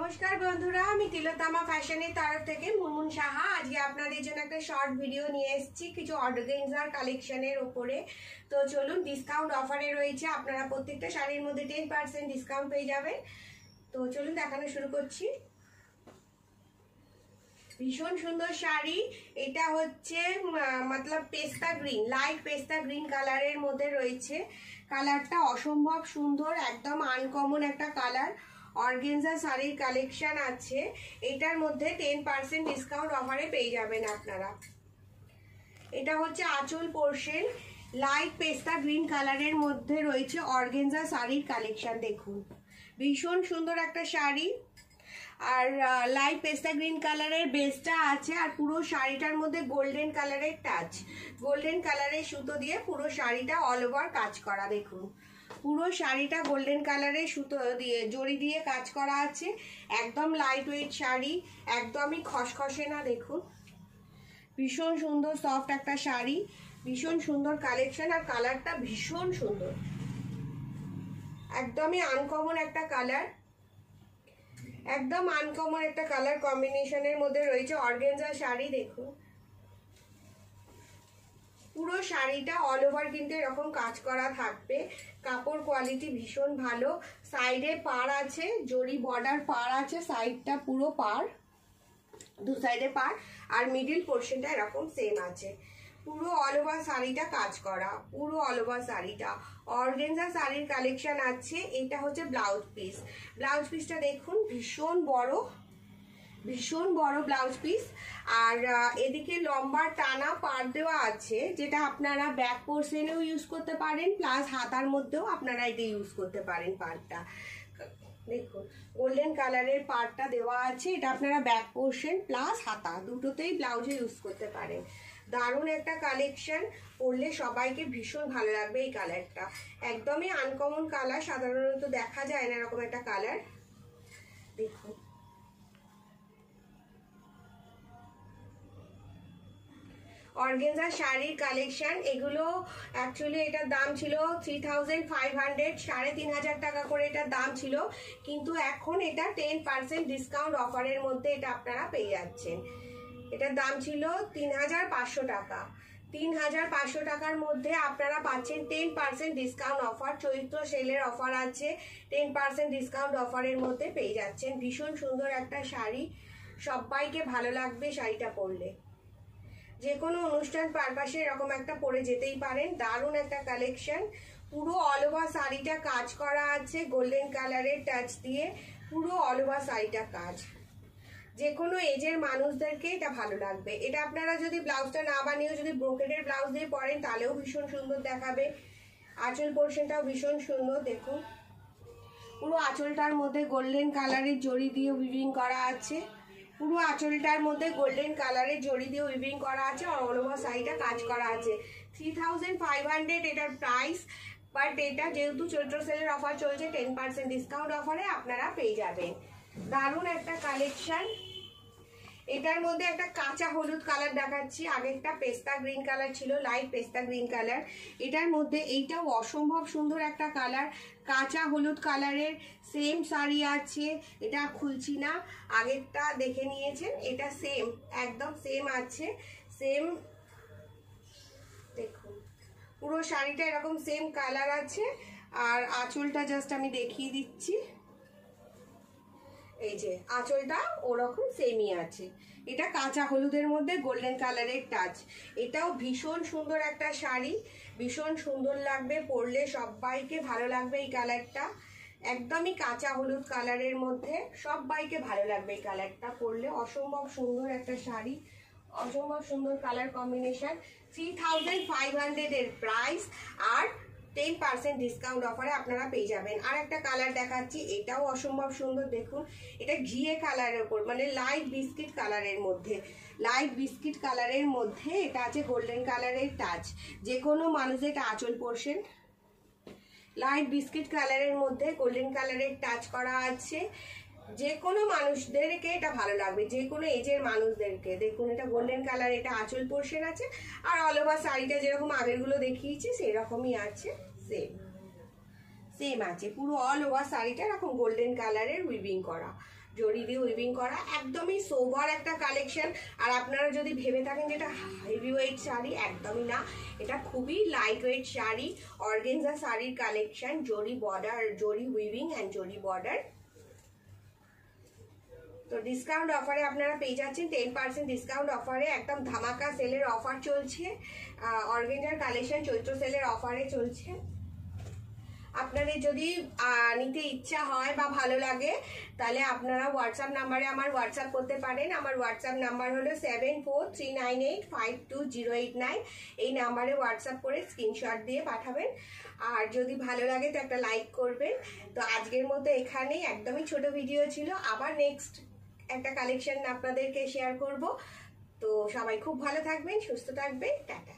নমস্কার বন্ধুরা, আমি তিলোত্তমা ফ্যাশনের তরফ থেকে মুনমুন সাহা আজকে আপনাদের জন্য একটা শর্ট ভিডিও নিয়ে এসেছি কিছু অর্গানজার কালেকশনের উপরে। তো চলুন, ডিসকাউন্ট অফারে রয়েছে, আপনারা প্রত্যেকটা শাড়ির মধ্যে 10% ডিসকাউন্ট পেয়ে যাবেন। তো চলুন দেখানো শুরু করছি। ভীষণ সুন্দর শাড়ি, এটা হচ্ছে মতলব পেস্তা গ্রিন, লাইট পেস্তা গ্রিন কালারের মধ্যে রয়েছে। কালারটা অসম্ভব সুন্দর, একদম আনকমন একটা কালার। অর্গানজা শাড়ির কালেকশন আছে, এটার মধ্যে 10% ডিসকাউন্ট অফারে পেয়ে যাবেন আপনারা। এটা হচ্ছে আঁচল পোর্শন, লাইট পেস্তা গ্রিন কালারের মধ্যে রয়েছে অর্গানজা শাড়ির কালেকশন। দেখুন ভীষণ সুন্দর একটা শাড়ি, আর লাইট পেস্তা গ্রিন কালারের বেসটা আছে, আর পুরো শাড়িটার মধ্যে গোল্ডেন কালারের টাচ, গোল্ডেন কালারের সুতো দিয়ে পুরো শাড়িটা অল ওভার কাজ করা। দেখুন পুরো শাড়িটা গোল্ডেন কালারের সুতো দিয়ে জড়ি দিয়ে কাজ করা আছে। একদম লাইট ওয়েট শাড়ি, একদমই খসখসে না। দেখুন ভীষণ সুন্দর সফট একটা শাড়ি, ভীষণ সুন্দর কালেকশন, আর কালারটা ভীষণ সুন্দর, একদমই আনকমন একটা কালার, একদম আনকমন একটা কালার কম্বিনেশনের মধ্যে রয়েছে অর্গানজা শাড়ি। দেখুন পুরো শাড়িটা অল ওভার কিন্তু এরকম কাজ করা থাকবে, কাপড় কোয়ালিটি ভীষণ ভালো। সাইডে পাড় আছে, জরি বর্ডার পাড় আছে, সাইডটা পুরো পাড়, দু সাইডে পাড়, আর মিডিল পোর্শনটা এরকম সেম আছে। পুরো অল ওভার শাড়িটা কাজ করা, পুরো অল ওভার শাড়িটা অর্গানজা শাড়ির কালেকশন আছে। এটা হচ্ছে ব্লাউজ পিস, ব্লাউজ পিসটা দেখুন ভীষণ বড়, ভীষণ বড় ব্লাউজ পিস, আর এদিকে লম্বা টানা পাড় দেওয়া আছে, যেটা আপনারা ব্যাক পোর্শনেও ইউজ করতে পারেন, প্লাস হাতার মধ্যেও আপনারা এটা ইউজ করতে পারেন। পাড়টা দেখুন গোল্ডেন কালারের পাড়টা দেওয়া আছে, এটা আপনারা ব্যাক পোর্শন প্লাস হাতা দুটোতেই ব্লাউজে ইউজ করতে পারেন। দারুণ একটা কালেকশন, পরলে সবাইকে ভীষণ ভালো লাগবে এই কালারটা, একদমই আনকমন কালার, সাধারণত দেখা যায় না এরকম একটা কালার। দেখুন অর্গানজা শাড়ির কালেকশন, এগুলো অ্যাকচুয়ালি এটার দাম ছিল 3500, 3500 টাকা করে এটার দাম ছিল, কিন্তু এখন এটা 10% ডিসকাউন্ট অফারের মধ্যে এটা আপনারা পেয়ে যাচ্ছেন। এটার দাম ছিল 3500 টাকা, 3500 টাকার মধ্যে আপনারা পাচ্ছেন 10% ডিসকাউন্ট অফার। চৈত্র সেলের অফার আছে, 10% ডিসকাউন্ট অফারের মধ্যে পেয়ে যাচ্ছেন। ভীষণ সুন্দর একটা শাড়ি, সবাইকে ভালো লাগবে শাড়িটা পরলে, যে কোনো অনুষ্ঠান পারপাসে এরকম একটা পরে যেতেই পারেন। দারুণ একটা কালেকশন, পুরো অল ওভার শাড়িটা কাজ করা আছে গোল্ডেন কালারের টাচ দিয়ে, পুরো অল ওভার শাড়িটা কাজ, যে কোনো এজের মানুষদেরকে এটা ভালো লাগবে। এটা আপনারা যদি ব্লাউজটা না বানিয়েও যদি ব্রোকেডের ব্লাউজ দিয়ে পরেন তাহলেও ভীষণ সুন্দর দেখাবে। আঁচল পোর্শনটাও ভীষণ সুন্দর, দেখুন পুরো আঁচলটার মধ্যে গোল্ডেন কালারের জড়ি দিয়ে উইভিং করা আছে, পুরো আঁচলটার মধ্যে গোল্ডেন কালারের জড়ি দিয়ে উইভিং করা আছে, আর অল ওভার শাড়িটা কাজ করা আছে। 3500 এটার প্রাইস, বাট এটা যেহেতু চৈত্র সেলের অফার চলছে 10% ডিসকাউন্ট অফারে আপনারা পেয়ে যাবেন। দারুণ একটা কালেকশন। এটার মধ্যে একটা কাঁচা হলুদ কালার দেখাচ্ছি, আগেরটা পেস্তা গ্রিন কালার ছিল, লাইট পেস্তা গ্রিন কালার। এটার মধ্যে এইটাও অসম্ভব সুন্দর একটা কালার, কাঁচা হলুদ কালারের সেম শাড়ি আছে, এটা খুলছি না, আগেরটা দেখে নিয়েছেন, এটা সেম একদম সেম আছে, সেম। দেখুন পুরো শাড়িটা এরকম সেম কালার আছে, আর আঁচলটা জাস্ট আমি দেখিয়ে দিচ্ছি, এই যে আঁচলটা ওরকম সেমই আছে। এটা কাঁচা হলুদের মধ্যে গোল্ডেন কালারের টাচ, এটাও ভীষণ সুন্দর একটা শাড়ি, ভীষণ সুন্দর লাগবে পরলে, সবাইকে ভালো লাগবে এই কালারটা, একদমই কাঁচা হলুদ কালারের মধ্যে, সবাইকে ভালো লাগবে এই কালারটা পরলে। অসম্ভব সুন্দর একটা শাড়ি, অসম্ভব সুন্দর কালার কম্বিনেশন। 3500 এর প্রাইস, আর 10% ডিসকাউন্ট অফারে আপনারা পেয়ে যাবেন। আর একটা কালার দেখাচ্ছি, এটাও অসম্ভব সুন্দর, দেখুন এটা ঘিয়ে কালারের উপর, মানে লাইট বিস্কিট কালারের মধ্যে, লাইট বিস্কিট কালারের মধ্যে এটা আছে গোল্ডেন কালারের টাচ, যে কোনো মানুষের এটা আঁচল পোর্শন, লাইট বিস্কিট কালারের মধ্যে গোল্ডেন কালারের টাচ করা আছে, যে কোনো মানুষদেরকে এটা ভালো লাগবে, যে কোনো এজের মানুষদেরকে। দেখুন এটা গোল্ডেন কালার, এটা আঁচল পোর্শন আছে, আর অল ওভার শাড়িটা যেরকম আগেরগুলো দেখিয়েছি সেরকমই আছে, সেম আছে, পুরো অল ওভার শাড়িটা এরকম গোল্ডেন কালারের উইভিং করা। জরি দিয়ে উইভিং করা, একদমই সোবার একটা কালেকশন। আর আপনারা যদি ভেবে থাকেন যে এটা হেভি ওয়েট শাড়ি, একদমই না, এটা খুবই লাইট ওয়েট শাড়ি, অর্গেনজা শাড়ির কালেকশন, জরি বর্ডার, জরি উইভিং অ্যান্ড জরি বর্ডার। তো ডিসকাউন্ট অফারে আপনারা পেয়ে যাচ্ছেন 10% ডিসকাউন্ট অফারে, একদম ধামাকা সেলের অফার চলছে। অর্গেনজার কালেকশন চৈত্র সেলের অফারে চলছে। আপনাদের যদি নিতে ইচ্ছা হয় বা ভালো লাগে তাহলে আপনারা হোয়াটসঅ্যাপ নাম্বারে আমার হোয়াটসঅ্যাপ করতে পারেন। আমার হোয়াটসঅ্যাপ নাম্বার হলো 7439852089। এই নাম্বারে হোয়াটসঅ্যাপ করে স্ক্রিনশট দিয়ে পাঠাবেন। আর যদি ভালো লাগে তো একটা লাইক করবেন। তো আজকের মতো এখানেই, একদমই ছোট ভিডিও ছিল, আবার নেক্সট একটা কালেকশন আপনাদেরকে শেয়ার করব। তো সবাই খুব ভালো থাকবেন, সুস্থ থাকবেন, টাটা।